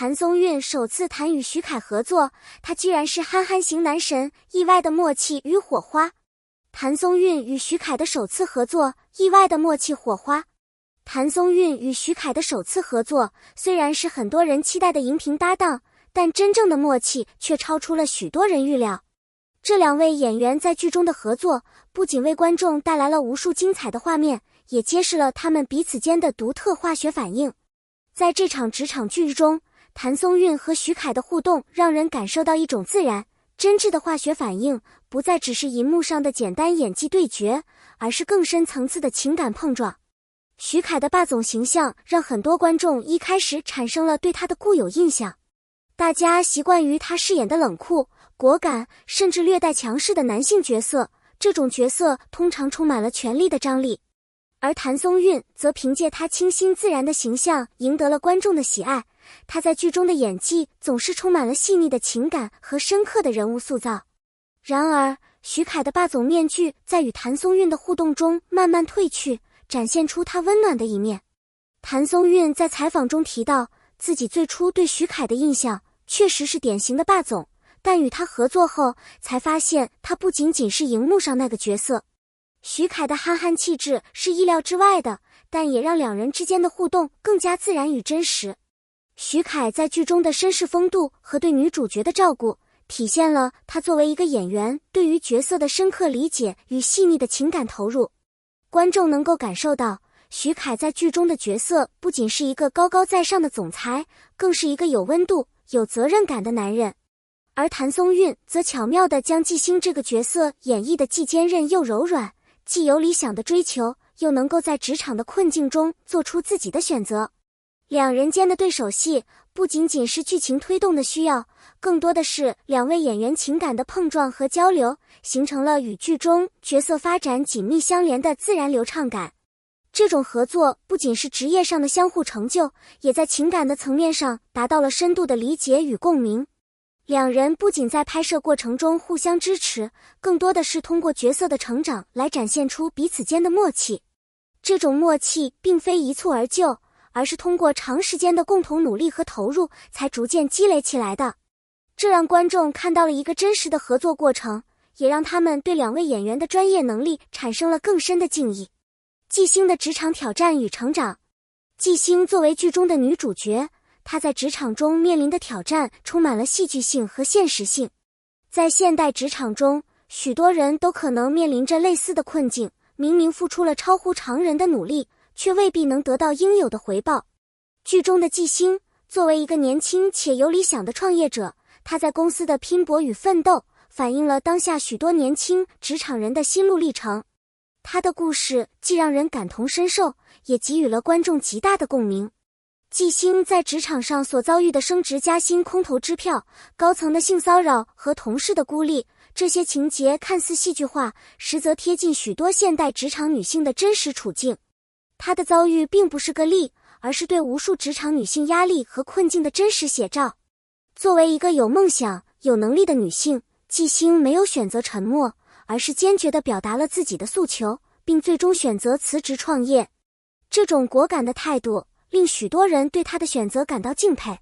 谭松韵首次谈与徐凯合作，他居然是憨憨型男神，意外的默契与火花。谭松韵与徐凯的首次合作，意外的默契火花。谭松韵与徐凯的首次合作，虽然是很多人期待的荧屏搭档，但真正的默契却超出了许多人预料。这两位演员在剧中的合作，不仅为观众带来了无数精彩的画面，也揭示了他们彼此间的独特化学反应。在这场职场剧中，谭松韵和徐凯的互动让人感受到一种自然、真挚的化学反应，不再只是荧幕上的简单演技对决，而是更深层次的情感碰撞。徐凯的霸总形象让很多观众一开始产生了对他的固有印象，大家习惯于他饰演的冷酷、果敢，甚至略带强势的男性角色，这种角色通常充满了权力的张力。而谭松韵则凭借她清新自然的形象赢得了观众的喜爱，她在剧中的演技总是充满了细腻的情感和深刻的人物塑造。然而，徐凯的霸总面具在与谭松韵的互动中慢慢褪去，展现出他温暖的一面。谭松韵在采访中提到，自己最初对徐凯的印象确实是典型的霸总，但与他合作后，才发现他不仅仅是荧幕上那个角色。徐凯的憨憨气质是意料之外的，但也让两人之间的互动更加自然与真实。徐凯在剧中的绅士风度和对女主角的照顾，体现了他作为一个演员对于角色的深刻理解与细腻的情感投入。观众能够感受到，徐凯在剧中的角色不仅是一个高高在上的总裁，更是一个有温度、有责任感的男人。而谭松韵则巧妙地将纪星这个角色演绎得既坚韧又柔软，既有理想的追求，又能够在职场的困境中做出自己的选择。两人间的对手戏不仅仅是剧情推动的需要，更多的是两位演员情感的碰撞和交流，形成了与剧中角色发展紧密相连的自然流畅感。这种合作不仅是职业上的相互成就，也在情感的层面上达到了深度的理解与共鸣。两人不仅在拍摄过程中互相支持，更多的是通过角色的成长来展现出彼此间的默契。这种默契并非一蹴而就，而是通过长时间的共同努力和投入才逐渐积累起来的。这让观众看到了一个真实的合作过程，也让他们对两位演员的专业能力产生了更深的敬意。纪星的职场挑战与成长。纪星作为剧中的女主角，她在职场中面临的挑战充满了戏剧性和现实性。在现代职场中，许多人都可能面临着类似的困境，明明付出了超乎常人的努力，却未必能得到应有的回报。剧中的纪星作为一个年轻且有理想的创业者，她在公司的拼搏与奋斗，反映了当下许多年轻职场人的心路历程。她的故事既让人感同身受，也给予了观众极大的共鸣。纪星在职场上所遭遇的升职加薪、空头支票、高层的性骚扰和同事的孤立，这些情节看似戏剧化，实则贴近许多现代职场女性的真实处境。她的遭遇并不是个例，而是对无数职场女性压力和困境的真实写照。作为一个有梦想、有能力的女性，纪星没有选择沉默，而是坚决地表达了自己的诉求，并最终选择辞职创业。这种果敢的态度令许多人对她的选择感到敬佩。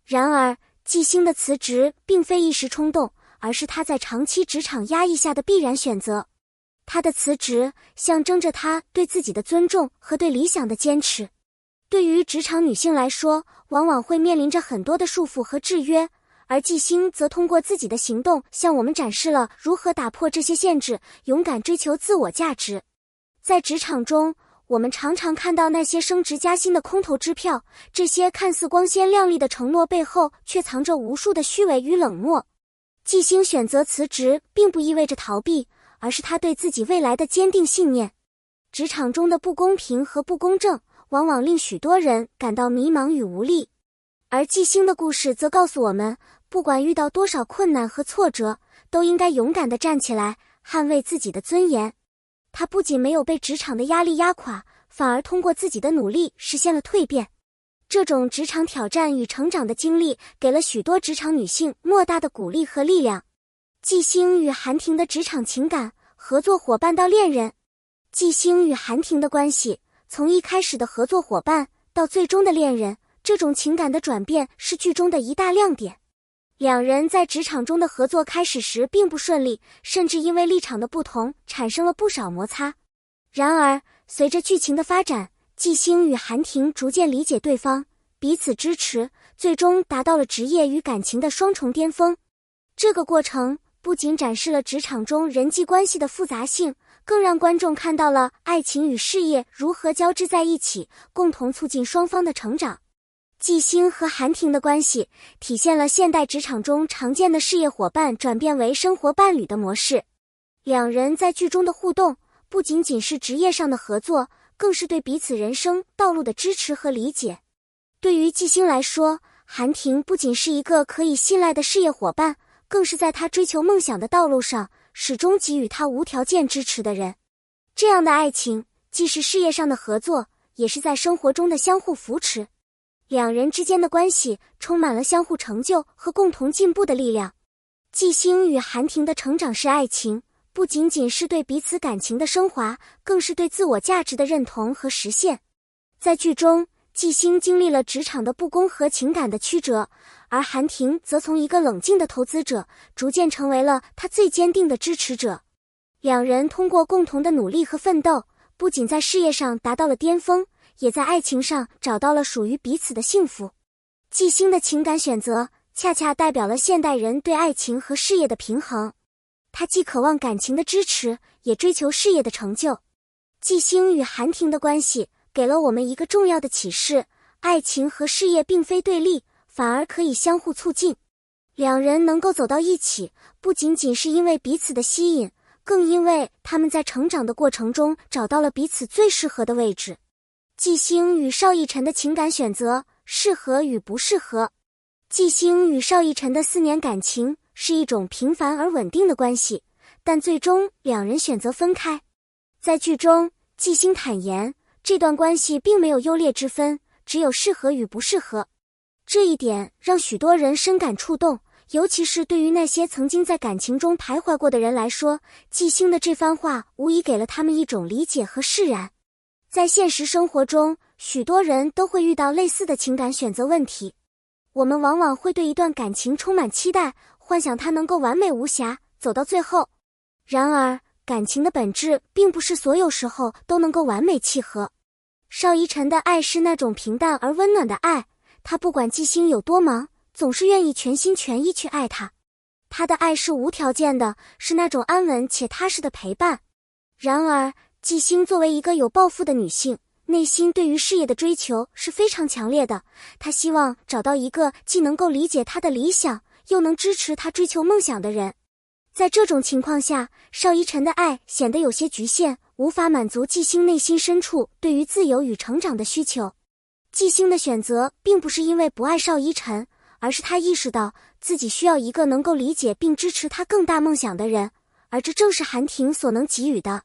然而，纪星的辞职并非一时冲动，而是她在长期职场压抑下的必然选择。她的辞职象征着她对自己的尊重和对理想的坚持。对于职场女性来说，往往会面临着很多的束缚和制约，而纪星则通过自己的行动向我们展示了如何打破这些限制，勇敢追求自我价值。在职场中，我们常常看到那些升职加薪的空头支票，这些看似光鲜亮丽的承诺背后却藏着无数的虚伪与冷漠。纪星选择辞职并不意味着逃避，而是他对自己未来的坚定信念。职场中的不公平和不公正往往令许多人感到迷茫与无力，而纪星的故事则告诉我们，不管遇到多少困难和挫折，都应该勇敢地站起来，捍卫自己的尊严。他不仅没有被职场的压力压垮，反而通过自己的努力实现了蜕变。这种职场挑战与成长的经历，给了许多职场女性莫大的鼓励和力量。纪星与韩婷的职场情感，合作伙伴到恋人。纪星与韩婷的关系，从一开始的合作伙伴到最终的恋人，这种情感的转变是剧中的一大亮点。两人在职场中的合作开始时并不顺利，甚至因为立场的不同产生了不少摩擦。然而，随着剧情的发展，季星与韩婷逐渐理解对方，彼此支持，最终达到了职业与感情的双重巅峰。这个过程不仅展示了职场中人际关系的复杂性，更让观众看到了爱情与事业如何交织在一起，共同促进双方的成长。季星和韩婷的关系体现了现代职场中常见的事业伙伴转变为生活伴侣的模式。两人在剧中的互动不仅仅是职业上的合作，更是对彼此人生道路的支持和理解。对于季星来说，韩婷不仅是一个可以信赖的事业伙伴，更是在他追求梦想的道路上始终给予他无条件支持的人。这样的爱情既是事业上的合作，也是在生活中的相互扶持。两人之间的关系充满了相互成就和共同进步的力量。季星与韩婷的成长式爱情，不仅仅是对彼此感情的升华，更是对自我价值的认同和实现。在剧中，季星经历了职场的不公和情感的曲折，而韩婷则从一个冷静的投资者，逐渐成为了他最坚定的支持者。两人通过共同的努力和奋斗，不仅在事业上达到了巅峰，也在爱情上找到了属于彼此的幸福。季星的情感选择恰恰代表了现代人对爱情和事业的平衡。他既渴望感情的支持，也追求事业的成就。季星与韩婷的关系给了我们一个重要的启示：爱情和事业并非对立，反而可以相互促进。两人能够走到一起，不仅仅是因为彼此的吸引，更因为他们在成长的过程中找到了彼此最适合的位置。季星与邵逸尘的情感选择，适合与不适合。季星与邵逸尘的4年感情是一种平凡而稳定的关系，但最终两人选择分开。在剧中，季星坦言，这段关系并没有优劣之分，只有适合与不适合。这一点让许多人深感触动，尤其是对于那些曾经在感情中徘徊过的人来说，季星的这番话无疑给了他们一种理解和释然。在现实生活中，许多人都会遇到类似的情感选择问题。我们往往会对一段感情充满期待，幻想它能够完美无瑕，走到最后。然而，感情的本质并不是所有时候都能够完美契合。邵逸尘的爱是那种平淡而温暖的爱，他不管季星有多忙，总是愿意全心全意去爱他。他的爱是无条件的，是那种安稳且踏实的陪伴。然而，季星作为一个有抱负的女性，内心对于事业的追求是非常强烈的。她希望找到一个既能够理解她的理想，又能支持她追求梦想的人。在这种情况下，邵逸尘的爱显得有些局限，无法满足季星内心深处对于自由与成长的需求。季星的选择并不是因为不爱邵逸尘，而是他意识到自己需要一个能够理解并支持他更大梦想的人，而这正是韩婷所能给予的。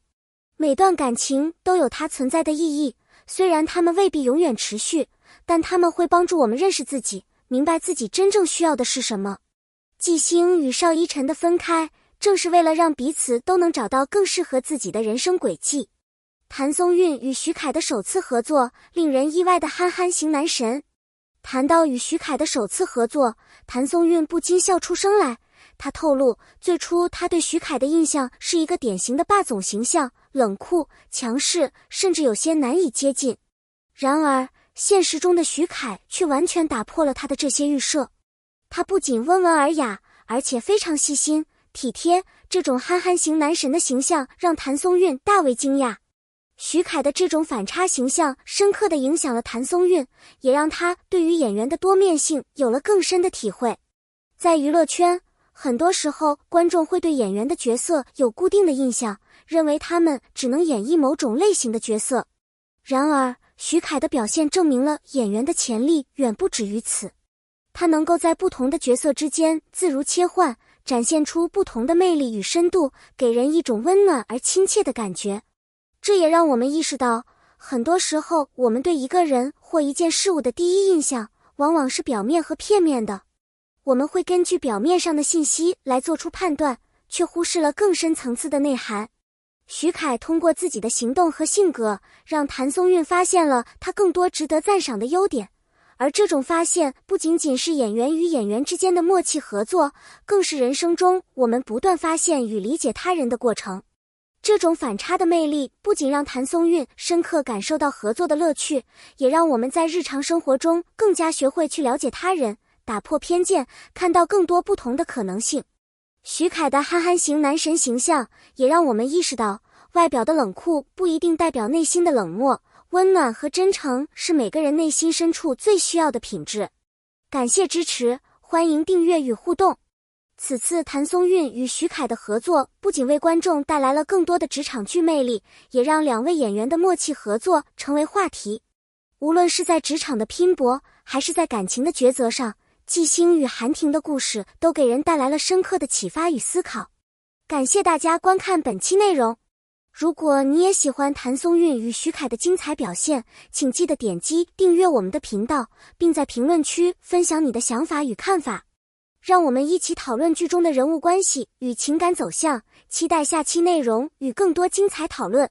每段感情都有它存在的意义，虽然它们未必永远持续，但它们会帮助我们认识自己，明白自己真正需要的是什么。季星与邵逸尘的分开，正是为了让彼此都能找到更适合自己的人生轨迹。谭松韵与徐凯的首次合作，令人意外的憨憨型男神。谈到与徐凯的首次合作，谭松韵不禁笑出声来。他透露，最初他对徐凯的印象是一个典型的霸总形象，冷酷、强势，甚至有些难以接近。然而，现实中的徐凯却完全打破了他的这些预设。他不仅温文尔雅，而且非常细心、体贴，这种憨憨型男神的形象让谭松韵大为惊讶。徐凯的这种反差形象深刻地影响了谭松韵，也让他对于演员的多面性有了更深的体会。在娱乐圈，很多时候观众会对演员的角色有固定的印象，认为他们只能演绎某种类型的角色。然而，徐凯的表现证明了演员的潜力远不止于此。他能够在不同的角色之间自如切换，展现出不同的魅力与深度，给人一种温暖而亲切的感觉。这也让我们意识到，很多时候我们对一个人或一件事物的第一印象，往往是表面和片面的。我们会根据表面上的信息来做出判断，却忽视了更深层次的内涵。徐凯通过自己的行动和性格，让谭松韵发现了他更多值得赞赏的优点，而这种发现不仅仅是演员与演员之间的默契合作，更是人生中我们不断发现与理解他人的过程。这种反差的魅力不仅让谭松韵深刻感受到合作的乐趣，也让我们在日常生活中更加学会去了解他人，打破偏见，看到更多不同的可能性。徐凯的憨憨型男神形象也让我们意识到，外表的冷酷不一定代表内心的冷漠，温暖和真诚是每个人内心深处最需要的品质。感谢支持，欢迎订阅与互动。此次谭松韵与徐凯的合作不仅为观众带来了更多的职场剧魅力，也让两位演员的默契合作成为话题。无论是在职场的拼搏，还是在感情的抉择上，纪星与韩婷的故事都给人带来了深刻的启发与思考。感谢大家观看本期内容。如果你也喜欢谭松韵与徐凯的精彩表现，请记得点击订阅我们的频道，并在评论区分享你的想法与看法。让我们一起讨论剧中的人物关系与情感走向，期待下期内容与更多精彩讨论。